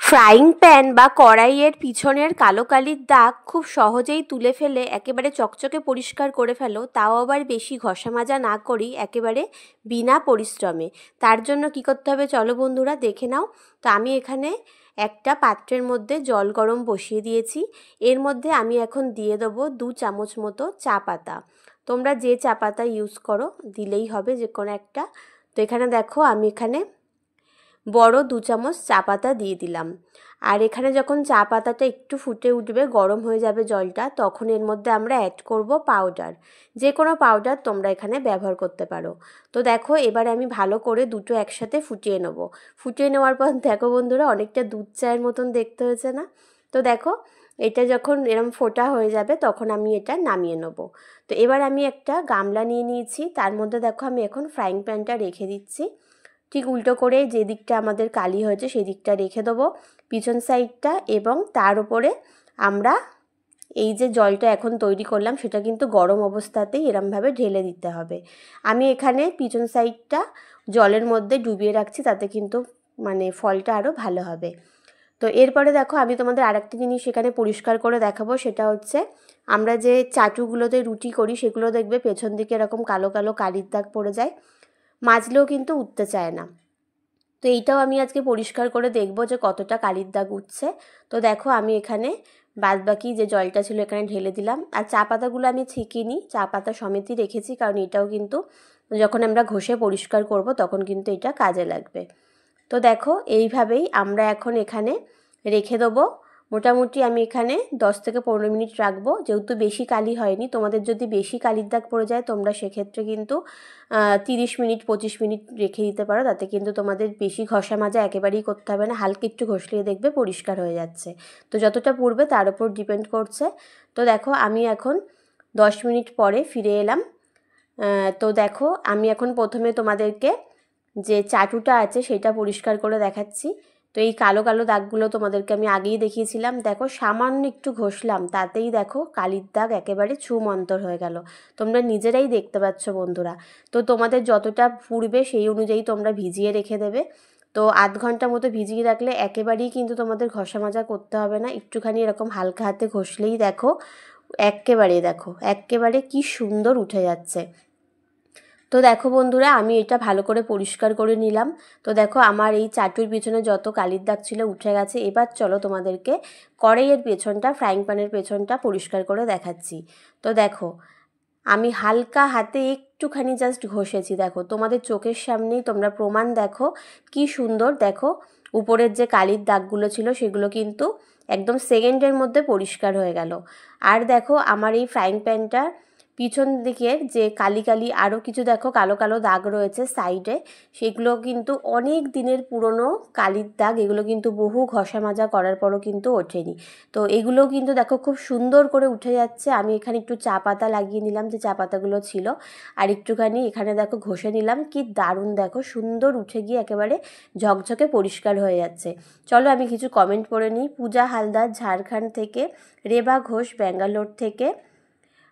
Frying pan বা কড়াইয়ের পিছনের কালো কালির দাগ খুব সহজেই তুলে ফেলে একেবারে চকচকে পরিষ্কার করে ফেলো, তাও আবার বেশি ঘষা মাজা না করি, একেবারে বিনা পরিশ্রমে। তার জন্য কি করতে হবে চলো বন্ধুরা দেখে নাও। তো আমি এখানে একটা পাত্রের মধ্যে জল গরম বসিয়ে দিয়েছি। এর মধ্যে আমি এখন দিয়ে দেবো 2 চামচ মতো চা পাতা। তোমরা যে চা পাতা ইউজ করো দিলেই হবে, যে কোনো একটা। তো এখানে দেখো আমি এখানে বড় 2 চামচ চা পাতা দিয়ে দিলাম। আর এখানে যখন চা পাতাটা একটু ফুটে উঠবে, গরম হয়ে যাবে জলটা, তখন এর মধ্যে আমরা অ্যাড করব পাউডার। যে কোনো পাউডার তোমরা এখানে ব্যবহার করতে পারো। তো দেখো এবার আমি ভালো করে দুটো একসাথে ফুটিয়ে নেব। ফুটিয়ে নেওয়ার পর দেখো বন্ধুরা অনেকটা দুধ চায়ের মতন দেখতে হয়েছে না? তো দেখো এটা যখন এরম ফোটা হয়ে যাবে তখন আমি এটা নামিয়ে নেব। তো এবার আমি একটা গামলা নিয়ে নিয়েছি, তার মধ্যে দেখো আমি এখন ফ্রাইং প্যানটা রেখে দিচ্ছি। ঠিক উল্টো করে যে দিকটা আমাদের কালি হয়েছে সেই দিকটা রেখে দেবো, পিছন সাইডটা, এবং তার উপরে আমরা এই যে জলটা এখন তৈরি করলাম সেটা কিন্তু গরম অবস্থাতেই এরমভাবে ঢেলে দিতে হবে। আমি এখানে পিছন সাইডটা জলের মধ্যে ডুবিয়ে রাখছি, তাতে কিন্তু মানে ফলটা আরও ভালো হবে। তো এরপরে দেখো আমি তোমাদের আরেকটা জিনিস এখানে পরিষ্কার করে দেখাবো, সেটা হচ্ছে আমরা যে চাটুগুলোতে রুটি করি সেগুলো দেখবে পেছন দিকে এরকম কালো কালো কালির দাগ পড়ে যায়, মাজলেও কিন্তু উঠতে চায় না। তো এইটাও আমি আজকে পরিষ্কার করে দেখব যে কতটা কালির দাগ উঠছে। তো দেখো আমি এখানে বাদবাকি যে জলটা ছিল এখানে ঢেলে দিলাম। আর চা পাতাগুলো আমি ছেঁকিনি, চা পাতা সমেতই রেখেছি, কারণ এটাও কিন্তু যখন আমরা ঘষে পরিষ্কার করব তখন কিন্তু এটা কাজে লাগবে। তো দেখো এইভাবেই আমরা এখন এখানে রেখে দেবো। মোটামুটি আমি এখানে 10 থেকে 15 মিনিট রাখবো, যেহেতু বেশি কালি হয়নি। তোমাদের যদি বেশি কালির দাগ পড়ে যায় তোমরা সেক্ষেত্রে কিন্তু 30 মিনিট 25 মিনিট রেখে দিতে পারো, তাতে কিন্তু তোমাদের বেশি ঘষা মাজা একেবারেই করতে হবে না, হালকা একটু ঘষলেই দেখবে পরিষ্কার হয়ে যাচ্ছে। তো যতটা পড়বে তার উপর ডিপেন্ড করছে। তো দেখো আমি এখন 10 মিনিট পরে ফিরে এলাম। তো দেখো আমি এখন প্রথমে তোমাদেরকে যে চাটুটা আছে সেটা পরিষ্কার করে দেখাচ্ছি। তো এই কালো কালো দাগগুলো তোমাদেরকে আমি আগেই দেখিয়েছিলাম, দেখো সামান্য একটু ঘষলাম তাতেই দেখো কালির দাগ একেবারে ছুমন্তর হয়ে গেল। তোমরা নিজেরাই দেখতে পাচ্ছ বন্ধুরা। তো তোমাদের যতটা পুড়বে সেই অনুযায়ী তোমরা ভিজিয়ে রেখে দেবে। তো আধ ঘন্টা মতো ভিজিয়ে রাখলে একেবারেই কিন্তু তোমাদের ঘষা মাজা করতে হবে না, একটুখানি এরকম হালকা হাতে ঘষলেই দেখো একেবারে কি সুন্দর উঠে যাচ্ছে। তো দেখো বন্ধুরা আমি এটা ভালো করে পরিষ্কার করে নিলাম। তো দেখো আমার এই চাটুর পিছনে যত কালির দাগ ছিল উঠে গেছে। এবার চলো তোমাদেরকে কড়াইয়ের পেছনটা, ফ্রাইং প্যানের পেছনটা পরিষ্কার করে দেখাচ্ছি। তো দেখো আমি হালকা হাতে একটুখানি জাস্ট ঘষেছি, দেখো তোমাদের চোখের সামনেই তোমরা প্রমাণ দেখো কি সুন্দর। দেখো উপরের যে কালির দাগগুলো ছিল সেগুলো কিন্তু একদম সেকেন্ডের মধ্যে পরিষ্কার হয়ে গেল। আর দেখো আমার এই ফ্রাইং প্যানটা পিছন দিকের যে কালি কালি আরও কিছু দেখো কালো কালো দাগ রয়েছে সাইডে, সেগুলো কিন্তু অনেক দিনের পুরনো কালির দাগ, এগুলো কিন্তু বহু ঘষা মাজা করার পরও কিন্তু ওঠেনি। তো এগুলো কিন্তু দেখো খুব সুন্দর করে উঠে যাচ্ছে। আমি এখানে একটু চা পাতা লাগিয়ে নিলাম, যে চা পাতাগুলো ছিল, আর একটুখানি এখানে দেখো ঘষে নিলাম, কি দারুণ দেখো সুন্দর উঠে গিয়ে একেবারে ঝকঝকে পরিষ্কার হয়ে যাচ্ছে। চলো আমি কিছু কমেন্ট পড়ে নিই। পূজা হালদার ঝাড়খণ্ড থেকে, রেবা ঘোষ ব্যাঙ্গালোর থেকে,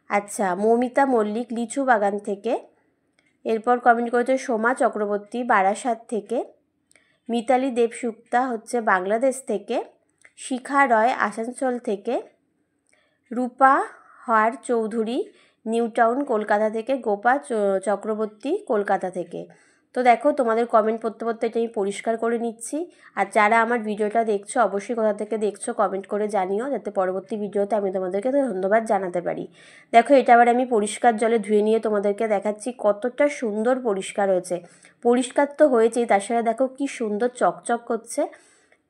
আচ্ছা মৌমিতা মল্লিক লিচু বাগান থেকে, এরপর কমেন্ট করেছে সোমা চক্রবর্তী বারাসাত থেকে, মিতালি দেবসুক্তা হচ্ছে বাংলাদেশ থেকে, শিখা রয় আসানসোল থেকে, রূপা হার চৌধুরী নিউ টাউন কলকাতা থেকে, গোপা চক্রবর্তী কলকাতা থেকে। তো দেখো তোমাদের কমেন্ট পড়তে পড়তে এটা আমি পরিষ্কার করে নিচ্ছি। আর যারা আমার ভিডিওটা দেখছো অবশ্যই কোথা থেকে দেখছো কমেন্ট করে জানিও, যাতে পরবর্তী ভিডিওতে আমি তোমাদেরকে ধন্যবাদ জানাতে পারি। দেখো এটা আবার আমি পরিষ্কার জলে ধুয়ে নিয়ে তোমাদেরকে দেখাচ্ছি কতটা সুন্দর পরিষ্কার হয়েছে। পরিষ্কার তো হয়েছেই, তার সাথে দেখো কি সুন্দর চকচক করছে।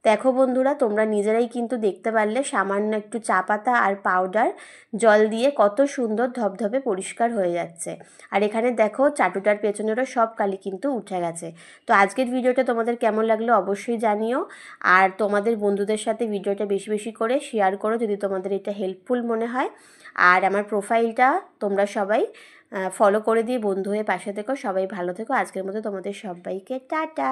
দেখো বন্ধুরা তোমরা নিজেরাই কিন্তু দেখতে পারলে সামান্য একটু চা পাতা আর পাউডার জল দিয়ে কত সুন্দর ধবধবে পরিষ্কার হয়ে যাচ্ছে। আর এখানে দেখো চাটুটার পেছনেরও সব কালি কিন্তু উঠে গেছে। তো আজকের ভিডিওটা তোমাদের কেমন লাগলো অবশ্যই জানিও। আর তোমাদের বন্ধুদের সাথে ভিডিওটা বেশি বেশি করে শেয়ার করো যদি তোমাদের এটা হেল্পফুল মনে হয়। আর আমার প্রোফাইলটা তোমরা সবাই ফলো করে দিয়ে বন্ধু হয়ে পাশে থেকো। সবাই ভালো থেকো। আজকের মতো তোমাদের সবাইকে টাটা।